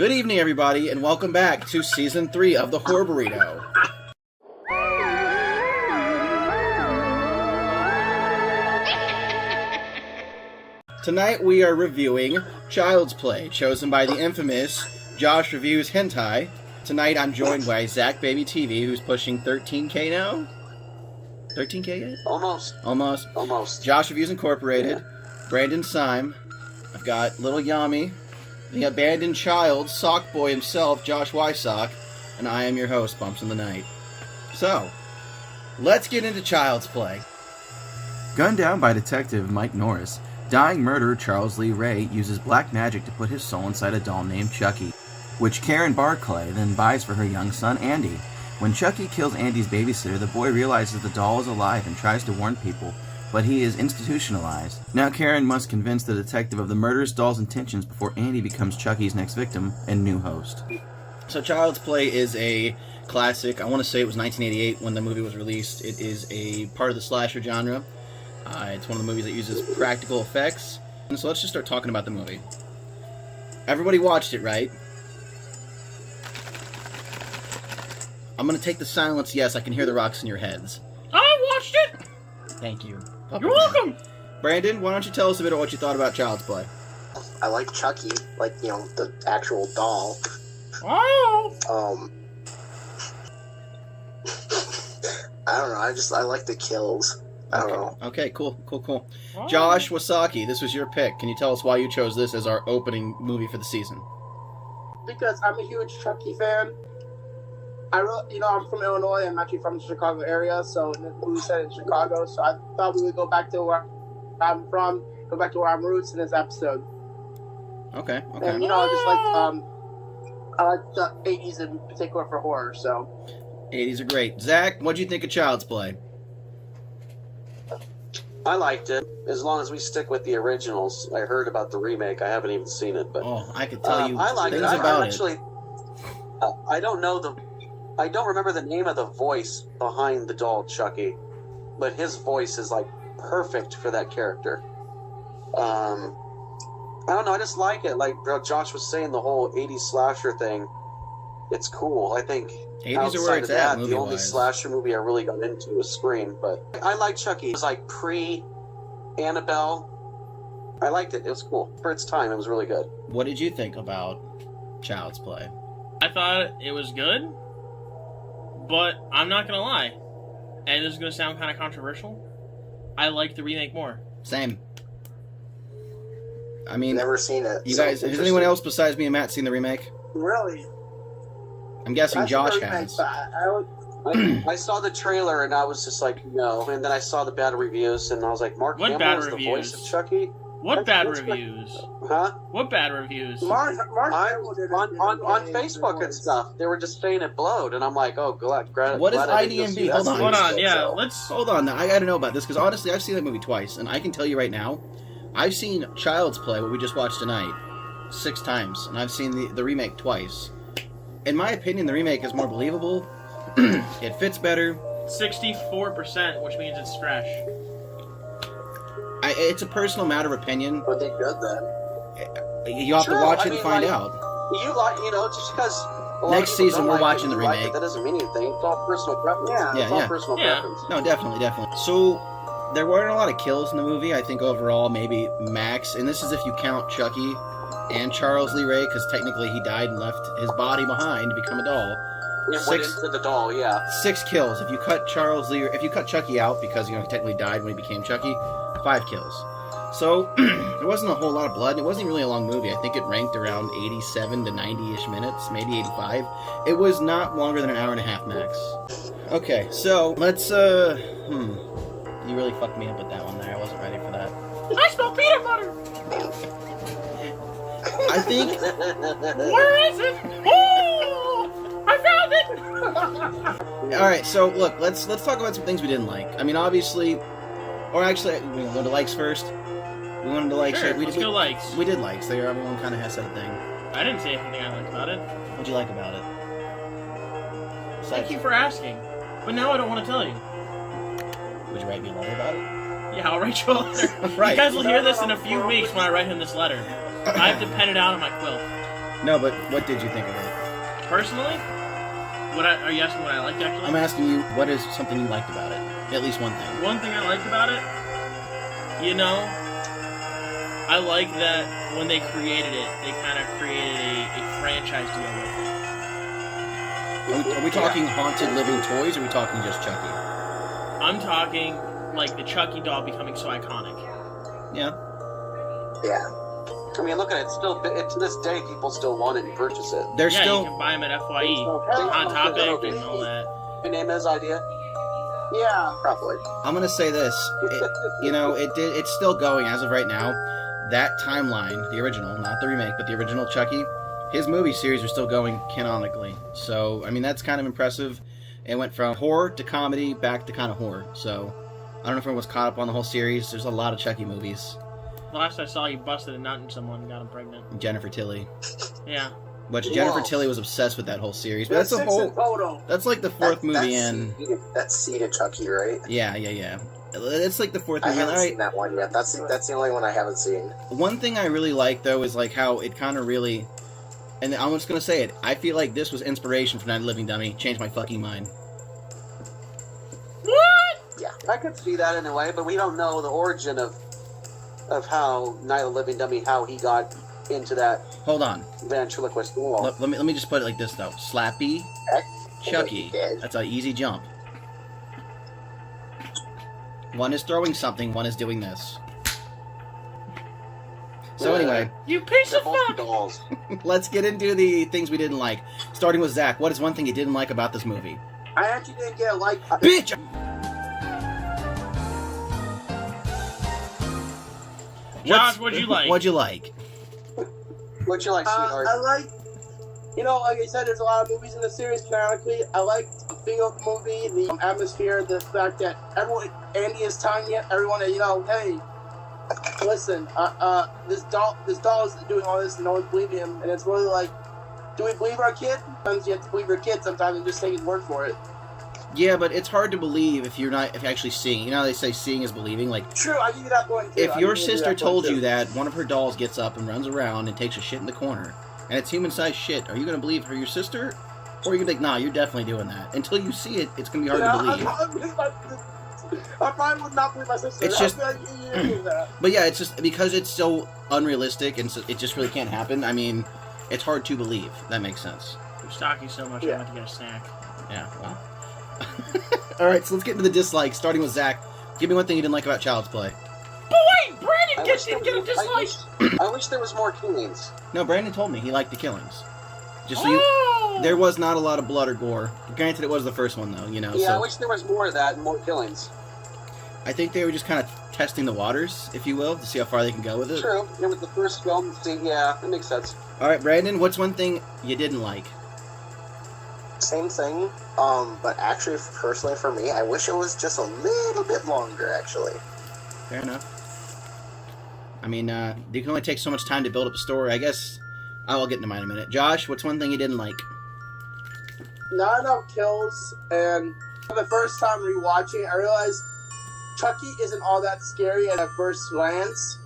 Good evening, everybody, and welcome back to Season 3 of the Horror Burrito. Tonight we are reviewing Child's Play, chosen by the infamous Josh Reviews Hentai. Tonight I'm joined by ZakBabyTV, who's pushing 13K now? 13K yet? Almost. Josh Reviews Incorporated, Brandon Sime. I've got Lil Yami, the abandoned child, sock boy himself, Josh Wysock, and I am your host, Bumps in the Night. So, let's get into Child's Play. Gunned down by Detective Mike Norris, dying murderer Charles Lee Ray uses black magic to put his soul inside a doll named Chucky, which Karen Barclay then buys for her young son Andy. When Chucky kills Andy's babysitter, the boy realizes the doll is alive and tries to warn people, but he is institutionalized. Now Karen must convince the detective of the murderous doll's intentions before Andy becomes Chucky's next victim and new host. So Child's Play is a classic. I want to say it was 1988 when the movie was released. It is a part of the slasher genre. It's one of the movies that uses practical effects. And so let's just start talking about the movie. Everybody watched it, right? I'm going to take the silence. Yes, I can hear the rocks in your heads. I watched it! Thank you. You're welcome! Brandon, why don't you tell us a bit of what you thought about Child's Play? I like Chucky, like, the actual doll. Oh! I don't know, I like the kills. I don't know. Okay, cool. Oh. Josh Wasaki, this was your pick. Can you tell us why you chose this as our opening movie for the season? Because I'm a huge Chucky fan. I'm from Illinois. I'm actually from the Chicago area, so we set in Chicago. So I thought we would go back to where I'm from, go back to where I'm roots in this episode. Okay. And I like the 80s in particular for horror. So 80s are great. Zach, what'd you think of Child's Play? I liked it, as long as we stick with the originals. I heard about the remake. I haven't even seen it, but I could tell you I liked things it. about I actually, I don't remember the name of the voice behind the doll Chucky, but his voice is like perfect for that character. I don't know. I just like it. Like Josh was saying, the whole 80s slasher thing. It's cool. I think 80s are where it's at, the only slasher movie I really got into was Scream, but I like Chucky. It was like pre-Annabelle. I liked it. It was cool. For its time, it was really good. What did you think about Child's Play? I thought it was good, but I'm not gonna lie, and this is gonna sound kind of controversial, I like the remake more. Same. I mean, Never seen it. You guys, has anyone else besides me and Matt seen the remake? really, I'm guessing Josh has. I saw the trailer and I was just like, no. And then I saw the bad reviews and I was like, Mark Hamill is the voice of Chucky? What bad reviews? Huh? What bad reviews? Mark On Facebook and stuff. They were just saying it blowed. And I'm like, oh, glad What is I didn't go see IDMB? that. Hold on. Yeah, So- let's... Hold on, now, I gotta know about this, because honestly, I've seen that movie twice, and I can tell you right now, I've seen Child's Play, what we just watched tonight, 6 times, and I've seen the remake twice. In my opinion, the remake is more believable, it fits better. 64%, which means it's trash. It's a personal matter of opinion. Were they good then? You have to watch it and find out. You like, just because... Next season, we're watching the remake. That doesn't mean anything. It's all personal preference. Yeah. It's all personal preference. No, definitely. So, there weren't a lot of kills in the movie. I think overall, maybe max, and this is if you count Chucky and Charles Lee Ray, because technically he died and left his body behind to become a doll. It went into the doll, yeah. 6 kills. If you cut if you cut Chucky out, because he technically died when he became Chucky, 5 kills. So, there wasn't a whole lot of blood, and it wasn't really a long movie. I think it ranked around 87 to 90-ish minutes, maybe 85. It was not longer than an hour and a half max. Okay, so, let's, You really fucked me up with that one there. I wasn't ready for that. I smell peanut butter! I think... Where is it? Oh! I found it! Alright, so, look, let's talk about some things we didn't like. I mean, obviously... Or actually, we go to likes first. We wanted to like... Sure, let's go likes. We did likes. There, everyone kind of has that thing. I didn't say anything I liked about it. What'd you like about it? Thank you for asking. But now I don't want to tell you. Would you write me a letter about it? Yeah, I'll write you a letter. Right. You guys will hear this in a few weeks when I write him this letter. I have to pen it out on my quilt. No, but what did you think of it? Personally, are you asking what I liked actually? I'm asking you, what is something you liked about it? At least one thing. One thing I liked about it, you know, I like that when they created it, they kind of created a franchise to go with it. Are we talking haunted living toys, or are we talking just Chucky? I'm talking like the Chucky doll becoming so iconic. Yeah. Yeah. I mean, look at it. Still, to this day, people still want it and purchase it. There's Yeah, still... you can buy them at FYE, Okay. on topic, and all that. Your name is idea. Yeah. Probably. I'm gonna say this. It's still going as of right now. That timeline, the original, not the remake, but the original Chucky, his movie series are still going canonically. So, I mean, that's kind of impressive. It went from horror to comedy back to kind of horror. So, I don't know if everyone was caught up on the whole series. There's a lot of Chucky movies. The last I saw, you busted a nut in someone and got him pregnant. Jennifer Tilly. Yeah. Which Jennifer Whoa. Tilly was obsessed with that whole series. But that's a Six whole... in total. That's like the fourth movie that's in... That's Seed of Chucky, right? Yeah. It's like the fourth I movie. haven't All right. seen that one yet. That's the only one I haven't seen. One thing I really like, though, is like how it kind of really... And I'm just going to say it. I feel like this was inspiration for Night of the Living Dummy. Changed my fucking mind. What? Yeah. I could see that in a way, but we don't know the origin of how Night of the Living Dummy, how he got into that Hold on. ventriloquist wall. Let me just put it like this, though. Slappy, Chucky. That's an easy jump. One is throwing something, one is doing this. So anyway, You piece They're of both fuck! dolls. let's get into the things we didn't like. Starting with Zach. What is one thing you didn't like about this movie? I actually didn't get a like. Bitch! Josh, what'd you like? What'd you like? What'd you like, sweetheart? I like, like I said, there's a lot of movies in the series canonically. I liked the feel of the movie, the atmosphere, the fact that Andy is telling everyone that, hey, listen, this doll is doing all this and no one's believing him. And it's really like, do we believe our kid? Sometimes you have to believe your kid sometimes and just take his word for it. Yeah, but it's hard to believe if you're actually seeing. You know how they say seeing is believing? Like, True, I give you that point too. if your sister told you that one of her dolls gets up and runs around and takes a shit in the corner, and it's human-sized shit, are you going to believe her your sister? Or are you going to think, nah, you're definitely doing that? Until you see it, it's going to be hard to believe. I probably would not believe my sister. It's just- I'd be like, you do that. But yeah, it's just because it's so unrealistic and so it just really can't happen. I mean, it's hard to believe. That makes sense. I'm stalking so much, I went to get a snack. Yeah, well. Alright, so let's get into the dislikes, starting with Zach. Give me one thing you didn't like about Child's Play. But wait, Brandon didn't get a dislike! I wish there was more killings. No, Brandon told me he liked the killings. Just so you... There was not a lot of blood or gore. Granted, it was the first one, though, Yeah, so... I wish there was more of that and more killings. I think they were just kind of testing the waters, if you will, to see how far they can go with it. True. It was the first film. Yeah, that makes sense. Alright, Brandon, what's one thing you didn't like? Same thing. But actually, personally for me, I wish it was just a little bit longer, actually. Fair enough. I mean, you can only take so much time to build up a story. I guess I'll get into mine in a minute. Josh, what's one thing you didn't like? Not enough kills, and for the first time rewatching, I realized Chucky isn't all that scary at first glance.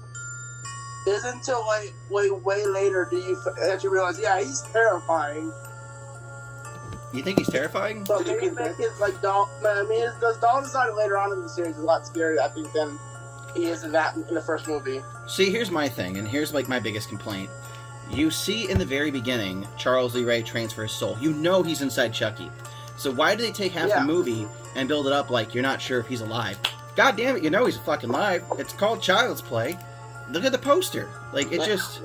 It isn't until way later do you actually realize, yeah, he's terrifying. You think he's terrifying? But maybe make his doll. I mean, his doll design later on in the series is a lot scarier, I think, than he is in the first movie. See, here's my thing, and here's my biggest complaint. You see in the very beginning, Charles Lee Ray transfer his soul. You know he's inside Chucky. So why do they take half the movie and build it up like you're not sure if he's alive? God damn it, you know he's fucking alive. It's called Child's Play. Look at the poster. Like, it just...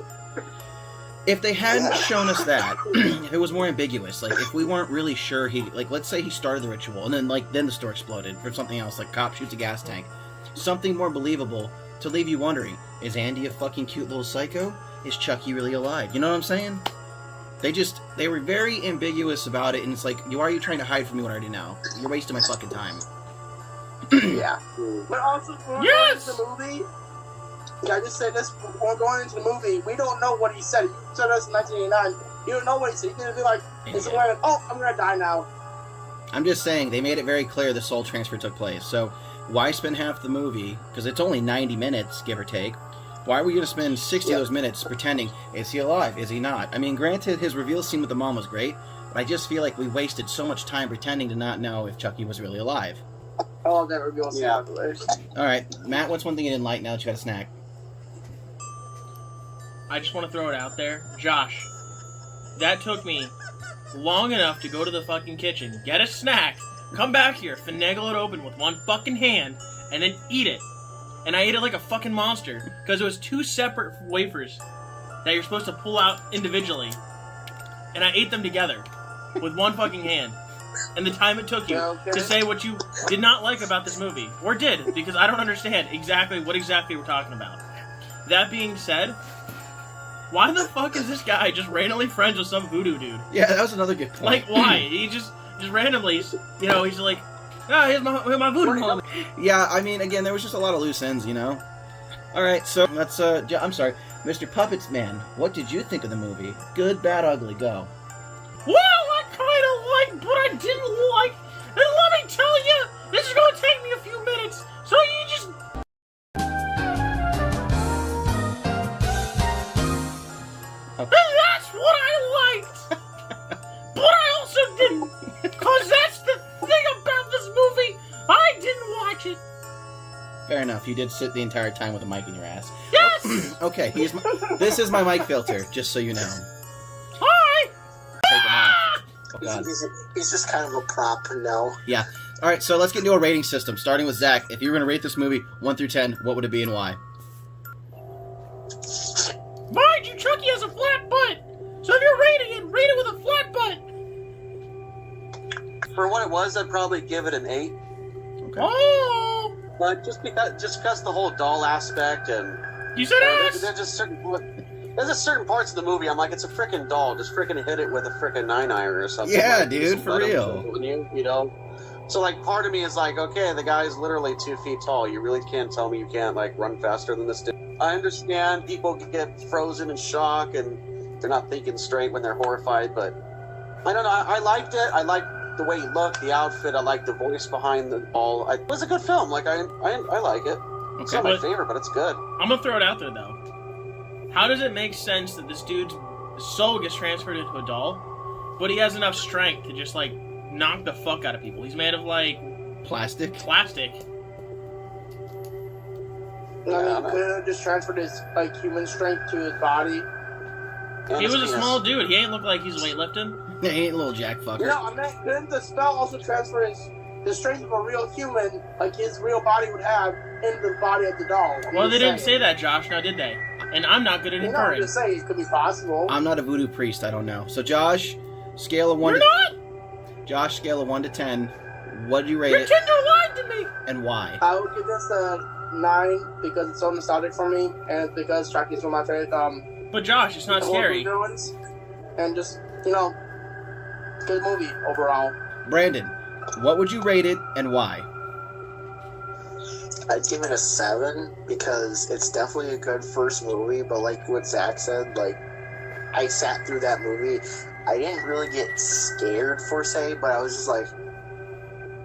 If they hadn't shown us that, if it was more ambiguous, like, if we weren't really sure he... Like, let's say he started the ritual, and then the store exploded for something else, like cop shoots a gas tank. Something more believable to leave you wondering, is Andy a fucking cute little psycho? Is Chucky really alive? You know what I'm saying? They were very ambiguous about it, and it's like, why are you trying to hide from me what I already know? You're wasting my fucking time. Yeah. But also, when we're going into the movie, I just say this, when we're going into the movie, we don't know what he said. He said us in 1989. You don't know what he said. He's going to be like, it's like, oh, I'm going to die now. I'm just saying, they made it very clear the soul transfer took place. So, why spend half the movie, because it's only 90 minutes, give or take, Why are we going to spend 60 of those minutes pretending, is he alive? Is he not? I mean, granted, his reveal scene with the mom was great, but I just feel like we wasted so much time pretending to not know if Chucky was really alive. I love that reveal scene. Yeah. Alright, Matt, what's one thing you didn't like now that you got a snack? I just want to throw it out there. Josh, that took me long enough to go to the fucking kitchen, get a snack, come back here, finagle it open with one fucking hand, and then eat it. And I ate it like a fucking monster, because it was 2 separate wafers that you're supposed to pull out individually. And I ate them together with one fucking hand. And the time it took you to say what you did not like about this movie. Or did, because I don't understand exactly what exactly we're talking about. That being said, why the fuck is this guy just randomly friends with some voodoo dude? Yeah, that was another good point. Like, why? He just randomly, you know, he's like, oh, here's my voodoo homie. Yeah, I mean, again, there was just a lot of loose ends, you know? Alright, so let's, I'm sorry, Mr. Puppets Man, what did you think of the movie? Good, bad, ugly, go. Well, I kind of liked, but I didn't like. And let me tell you, this is going to take me a few minutes, so you just... Okay. And that's what I liked! But I also didn't, because that's the thing about this movie, I didn't watch it. Fair enough, you did sit the entire time with a mic in your ass. Yes! Okay, this is my mic filter, just so you know. Hi! Take him off. Oh, God. He's just kind of a prop, no. Yeah. Alright, so let's get into a rating system, starting with Zach. If you were going to rate this movie 1 through 10, what would it be and why? Mind you, Chucky has a flat butt! So if you're rating it, rate it with a flat butt! For what it was, I'd probably give it an 8. Okay. Oh! But just because the whole doll aspect and You said ass! there's just certain parts of the movie I'm like, it's a freaking doll, just freaking hit it with a freaking 9-iron or something. Yeah, like, dude, for real. You know. So like, part of me is like, okay, the guy's literally 2 feet tall. You really can't tell me you can't like run faster than this dude. I understand people get frozen in shock and they're not thinking straight when they're horrified, but I don't know. I liked it. I liked the way he looked, the outfit. I liked the voice behind the all. It was a good film. Like I like it. It's not my favorite, but it's good. I'm gonna throw it out there though. How does it make sense that this dude's soul gets transferred into a doll, but he has enough strength to just like knock the fuck out of people? He's made of like Plastic? plastic. No, he could have just transferred his like human strength to his body. And He was a penis. small dude. He ain't look like he's weightlifting. He ain't a little jack fucker. You know, I mean, couldn't the spell also transfer the strength of a real human, like his real body would have, into the body of the doll? Well, they didn't say that, Josh. Now did they? And I'm not good at You know, I'm inferring. just saying it could be possible. I'm not a voodoo priest, I don't know. So Josh, scale of 1 You're to... not. Josh, scale of 1 to 10, what do you rate Your it, Tinder lied to me. and why? I would give this a 9 because it's so nostalgic for me, and because Chucky's one of my favorite But Josh, it's not scary. villains, and just good movie overall. Brandon, what would you rate it, and why? I'd give it a 7 because it's definitely a good first movie, but like what Zach said, like I sat through that movie. I didn't really get scared per se, but I was just like,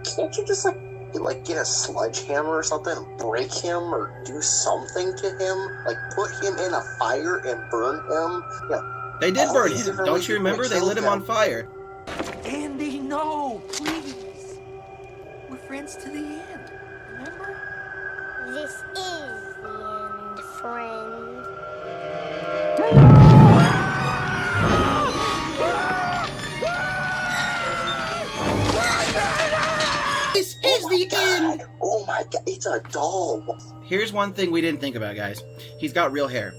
can't you just like get a sledgehammer or something and break him or do something to him? Like put him in a fire and burn him? Yeah. They did All burn these him. different Don't ways you you remember? could They kill lit him on him. fire. Andy, no, please. We're friends to the end, remember? This is the end, friend. This is the end! Oh my god, it's a doll. Here's one thing we didn't think about, guys. He's got real hair.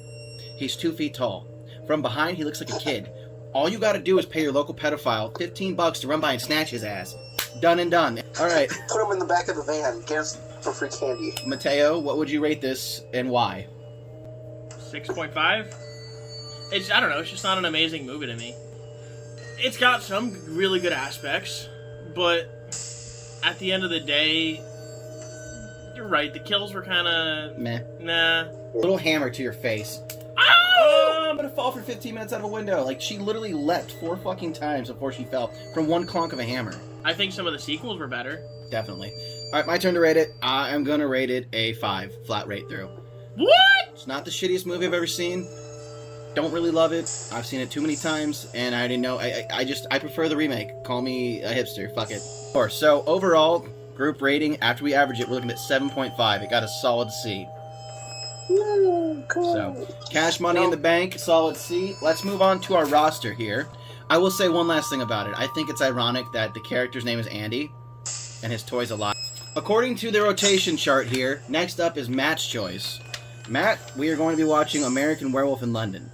He's 2 feet tall. From behind, he looks like a kid. All you gotta do is pay your local pedophile $15 to run by and snatch his ass. Done and done. Alright, Put him in the back of the van. Get us for free candy. Mateo, what would you rate this, and why? 6.5. It's, I don't know, it's just not an amazing movie to me. It's got some really good aspects, but at the end of the day, you're right, the kills were kind of Meh. nah. Little hammer to your face. Ow! I'm gonna fall for 15 minutes out of a window. Like, she literally leapt 4 fucking times before she fell from one clunk of a hammer. I think some of the sequels were better. Definitely. Alright, my turn to rate it. I am gonna rate it a 5. Flat rate through. What? It's not the shittiest movie I've ever seen. Don't really love it. I've seen it too many times, and I didn't know. I prefer the remake. Call me a hipster. Fuck it. So overall, group rating, after we average it, we're looking at 7.5. It got a solid C. So, Cash Money in the Bank, solid C. Let's move on to our roster here. I will say one last thing about it. I think it's ironic that the character's name is Andy, and his toy's a lot. According to the rotation chart here, next up is Matt's choice. Matt, we are going to be watching American Werewolf in London.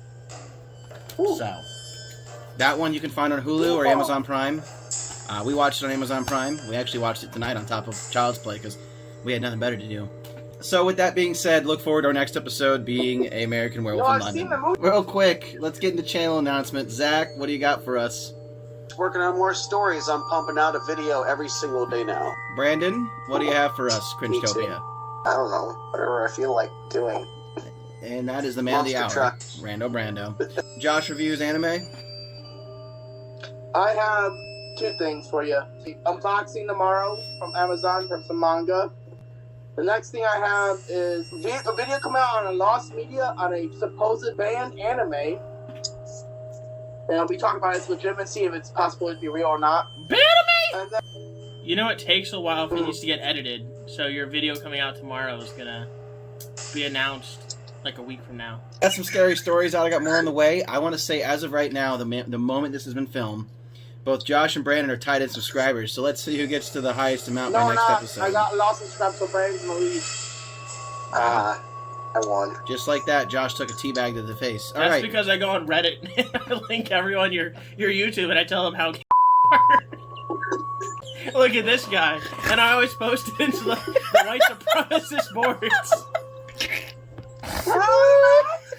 So, that one you can find on Hulu or Amazon Prime. We watched it on Amazon Prime. We actually watched it tonight on top of Child's Play because we had nothing better to do. So with that being said, look forward to our next episode being American Werewolf in London. Real quick, let's get into channel announcements. Zach, what do you got for us? Working on more stories. I'm pumping out a video every single day now. Brandon, what do you have for us, Cringetopia? I don't know. Whatever I feel like doing. And that is the man of the hour, Truck. Brando. Josh reviews anime. I have two things for you. Unboxing tomorrow from Amazon from some manga. The next thing I have is a video coming out on a Lost Media on a supposed banned anime. And I'll be talking about its legitimacy, if it's possible to be real or not. Anime? You know, it takes a while for these to get edited, so your video coming out tomorrow is gonna be announced like a week from now. Got some scary stories out. I got more on the way. I want to say, as of right now, the moment this has been filmed, both Josh and Brandon are tied in subscribers, so let's see who gets to the highest amount by next episode. I got lost subscribers, so Brandon's in the lead. I won. Just like that, Josh took a teabag to the face. All That's right. because I go on Reddit and I link everyone your YouTube and I tell them how look at this guy. And I always post it into the white supremacist boards.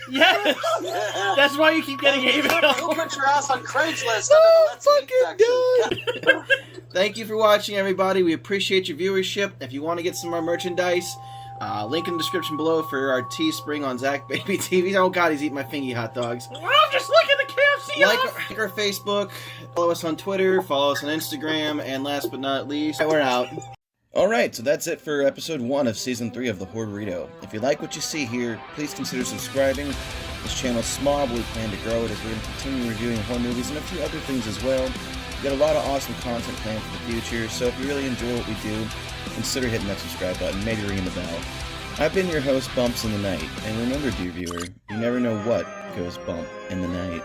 Yes! That's why you keep getting hate mail. You'll put your ass on Craigslist under the Let's Eat section. Thank you for watching, everybody. We appreciate your viewership. If you want to get some more merchandise, link in the description below for our Teespring on ZakBabyTV. Oh god, he's eating my fingy hot dogs. I'm just looking at the KFC Like our Facebook, follow us on Twitter, follow us on Instagram, and last but not least, we're out. Alright, so that's it for episode 1 of season 3 of the Burrito. If you like what you see here, please consider subscribing. This channel is small, but we plan to grow it as we're going to continue reviewing horror movies and a few other things as well. We've got a lot of awesome content planned for the future, so if you really enjoy what we do, consider hitting that subscribe button, maybe ringing the bell. I've been your host, Bumps in the Night, and remember, dear viewer, you never know what goes bump in the night.